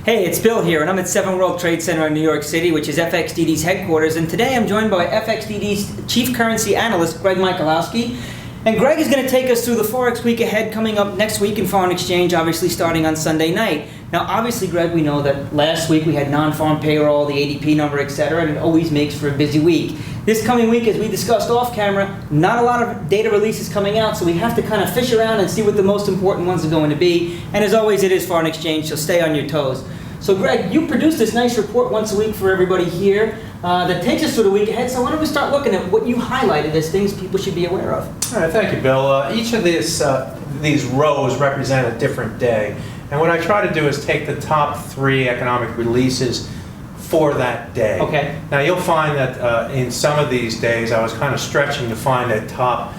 Hey, it's Bill here, and I'm at 7 World Trade Center in New York City, which is FXDD's headquarters, and today I'm joined by FXDD's Chief Currency Analyst, Greg Michalowski. And Greg is going to take us through the Forex week ahead coming up next week in foreign exchange, obviously starting on Sunday night. Now, obviously, Greg, we know that last week we had non-farm payroll, the ADP number, etc., and it always makes for a busy week. This coming week, as we discussed off camera, not a lot of data releases coming out, so we have to kind of fish around and see what the most important ones are going to be. And as always, it is foreign exchange, so stay on your toes. So Greg, you produce this nice report once a week for everybody here that takes us through the week ahead. So why don't we start looking at what you highlighted as things people should be aware of? All right, thank you, Bill. Each of these rows represent a different day. And what I try to do is take the top 3 economic releases for that day. Okay. Now you'll find that in some of these days I was kind of stretching to find a top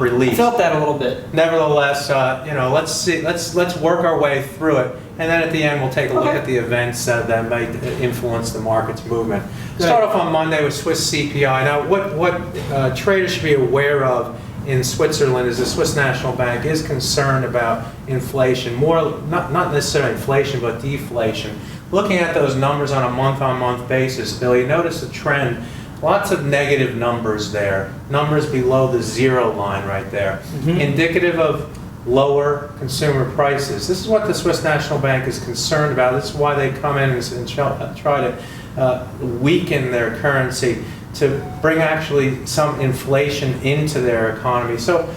release. I felt that a little bit. Nevertheless, let's work our way through it, and then at the end we'll take a look at the events that might influence the market's movement. Start off on Monday with Swiss CPI. Now, what traders should be aware of in Switzerland is the Swiss National Bank is concerned about inflation, not necessarily inflation, but deflation. Looking at those numbers on a month-on-month basis, Bill, you notice a trend. Lots of negative numbers there. Numbers below the 0 line right there. Indicative of lower consumer prices. This is what the Swiss National Bank is concerned about. This is why they come in and try to weaken their currency to bring actually some inflation into their economy. So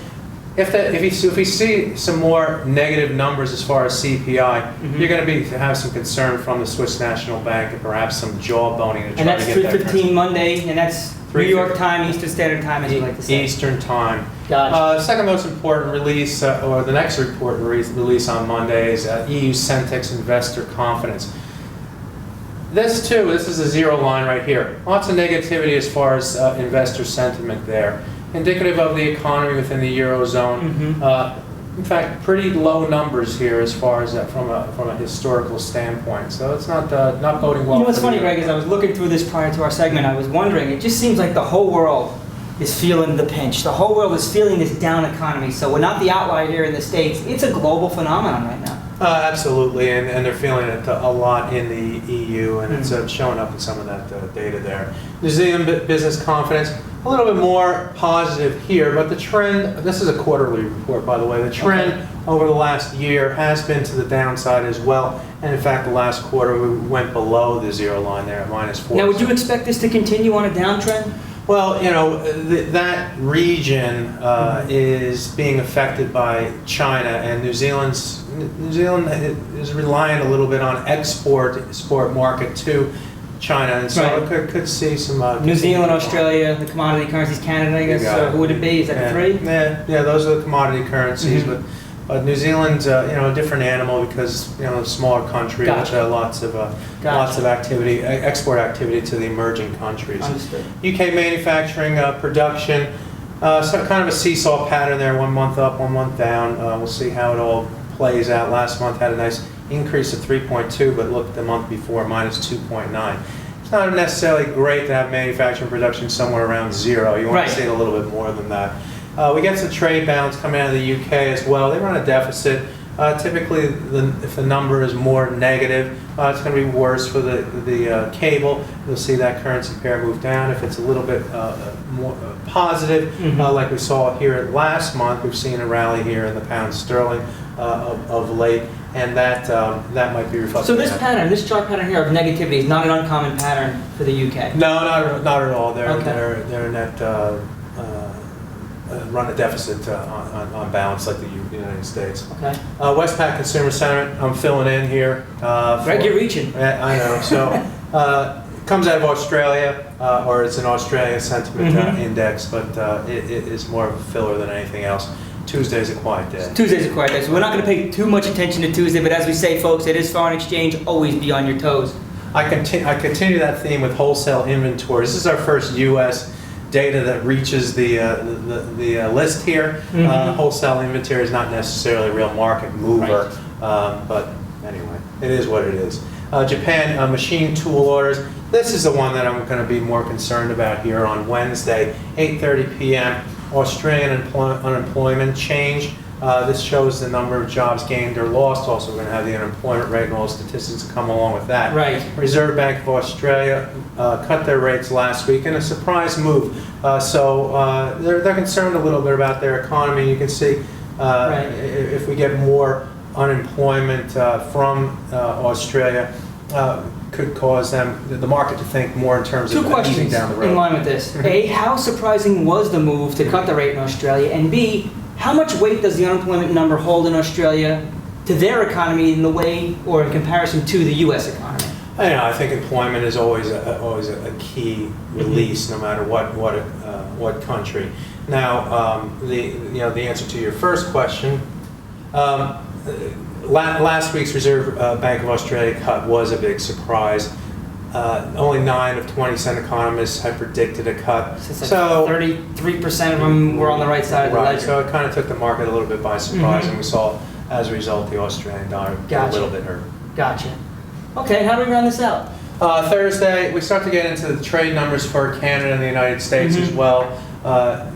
if we see some more negative numbers as far as CPI, you're going to have some concern from the Swiss National Bank and perhaps some jawboning to try to get that. And that's 3:15 Monday, and that's New York time, Eastern Standard Time, as you like to say. Eastern time. Gotcha. Second most important release, or the next important release on Monday is EU Centex Investor Confidence. This is a 0 line right here. Lots of negativity as far as investor sentiment there. Indicative of the economy within the Eurozone. In fact, pretty low numbers here as far as from a historical standpoint. So it's not boding well. You know what's funny, Greg, is I was looking through this prior to our segment. I was wondering, it just seems like the whole world is feeling the pinch. The whole world is feeling this down economy. So we're not the outlier here in the States. It's a global phenomenon right now. Absolutely, and they're feeling it a lot in the EU, and it's showing up in some of that data there. New Zealand business confidence, a little bit more positive here, but the trend, this is a quarterly report by the way, the trend over the last year has been to the downside as well, and in fact the last quarter we went below the 0 line there at -4%. Now would you expect this to continue on a downtrend? Well, that region is being affected by China, and New Zealand is reliant a little bit on export market to China, and so it could see some. New Zealand, Australia, the commodity currencies, Canada, I guess. Who would it be? Is that 3? Yeah, those are the commodity currencies, but New Zealand's a different animal because a smaller country which has lots of activity, export activity to the emerging countries. Understood. UK manufacturing production, so kind of a seesaw pattern there, 1 month up, 1 month down. We'll see how it all plays out. Last month had a nice increase of 3.2, but look the month before -2.9. It's not necessarily great to have manufacturing production somewhere around 0. You want to see it a little bit more than that. We get some trade balance coming out of the UK as well. They run a deficit. Typically, if the number is more negative, it's going to be worse for the cable. You'll see that currency pair move down. If it's a little bit more positive, like we saw here last month, we've seen a rally here in the pound sterling of late, and that might be reflected. So this chart pattern here of negativity is not an uncommon pattern for the UK? No, not at all. They're net run a deficit on balance like the United States. Okay. Westpac consumer sentiment, I'm filling in here. Greg, you're reaching. I know. So it comes out of Australia, or it's an Australian sentiment index, but it is more of a filler than anything else. Tuesday's a quiet day. Tuesday's a quiet day, so we're not going to pay too much attention to Tuesday, but as we say, folks, it is foreign exchange. Always be on your toes. I continue that theme with wholesale inventories. This is our first U.S. data that reaches the list here. Wholesale inventory is not necessarily a real market mover, but anyway, it is what it is. Japan machine tool orders. This is the one that I'm going to be more concerned about here on Wednesday, 8:30 p.m. Australian unemployment change. This shows the number of jobs gained or lost. Also, we're going to have the unemployment rate and all the statistics that come along with that. Right. Reserve Bank of Australia cut their rates last week in a surprise move. So they're concerned a little bit about their economy. You can see if we get more unemployment from Australia, could cause the market to think more in terms of easing down the road. In line with this. A, how surprising was the move to cut the rate in Australia? And B, how much weight does the unemployment number hold in Australia to their economy in the way or in comparison to the U.S. economy? I think employment is always a key release, no matter what country. Now, the answer to your first question. Last week's Reserve Bank of Australia cut was a big surprise. Only 9 of 20 economists had predicted a cut. So 33% of them were on the right side of the ledger. So it kind of took the market a little bit by surprise, and we saw, as a result, the Australian dollar get a little bit hurt. Gotcha. Okay, how do we round this out? Thursday, we start to get into the trade numbers for Canada and the United States as well.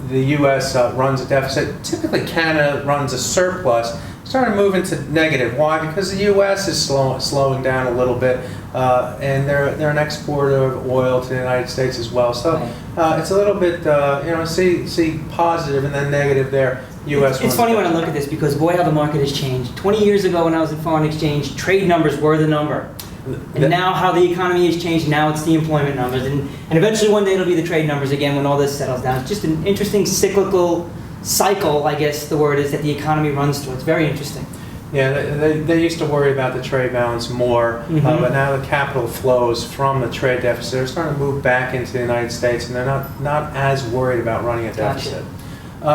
The U.S. runs a deficit. Typically, Canada runs a surplus. Starting to move into negative. Why? Because the U.S. is slowing down a little bit, and they're an exporter of oil to the United States as well. So it's a little bit, see positive and then negative there. U.S. It's funny when I look at this because boy, how the market has changed. 20 years ago, when I was in foreign exchange, trade numbers were the number. And now how the economy has changed, now it's the employment numbers. And eventually one day it'll be the trade numbers again when all this settles down. It's just an interesting cyclical cycle, I guess the word is, that the economy runs through. It's very interesting. Yeah, they used to worry about the trade balance more, but now the capital flows from the trade deficit. They're starting to move back into the United States, and they're not as worried about running a deficit.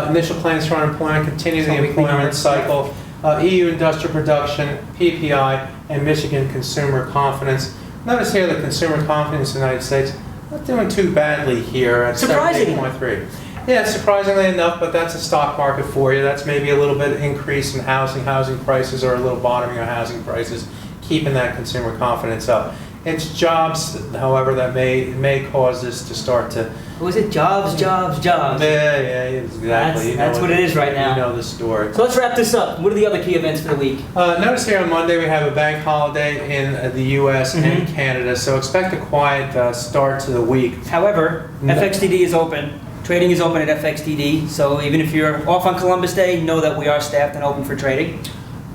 Initial plans for unemployment continue the employment cycle. EU industrial production, PPI, and Michigan consumer confidence. Notice here the consumer confidence in the United States not doing too badly here at 78.3. Yeah, surprisingly enough, but that's a stock market for you. That's maybe a little bit increase in housing prices, or a little bottoming of housing prices, keeping that consumer confidence up. It's jobs, however, that may cause this to start to... Was it jobs? Yeah, exactly. That's what it is right now. You know the story. So let's wrap this up. What are the other key events for the week? Notice here on Monday we have a bank holiday in the U.S. and Canada, so expect a quiet start to the week. However, FXDD is open. Trading is open at FXDD, so even if you're off on Columbus Day, know that we are staffed and open for trading.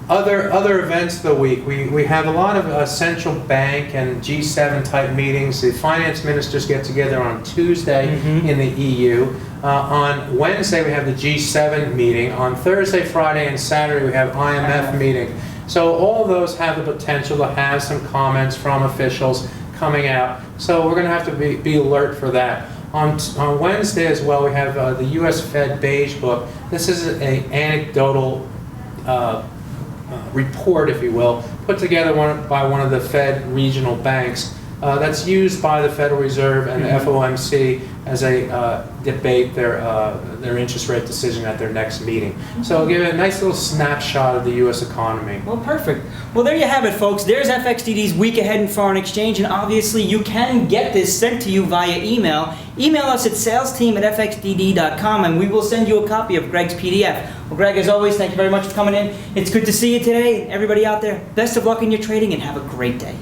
Other events of the week, we have a lot of central bank and G7 type meetings. The finance ministers get together on Tuesday in the EU. On Wednesday we have the G7 meeting. On Thursday, Friday, and Saturday we have IMF meeting. So all of those have the potential to have some comments from officials coming out. So we're going to have to be alert for that. On Wednesday as well, we have the U.S. Fed Beige Book. This is an anecdotal report, if you will, put together by one of the Fed regional banks that's used by the Federal Reserve and the FOMC as they debate their interest rate decision at their next meeting. So I'll give you a nice little snapshot of the U.S. economy. Well, perfect. Well, there you have it, folks. There's FXDD's Week Ahead in Foreign Exchange, and obviously you can get this sent to you via email. Email us at salesteam@fxdd.com, and we will send you a copy of Greg's PDF. Well, Greg, as always, thank you very much for coming in. It's good to see you today. Everybody out there, best of luck in your trading, and have a great day.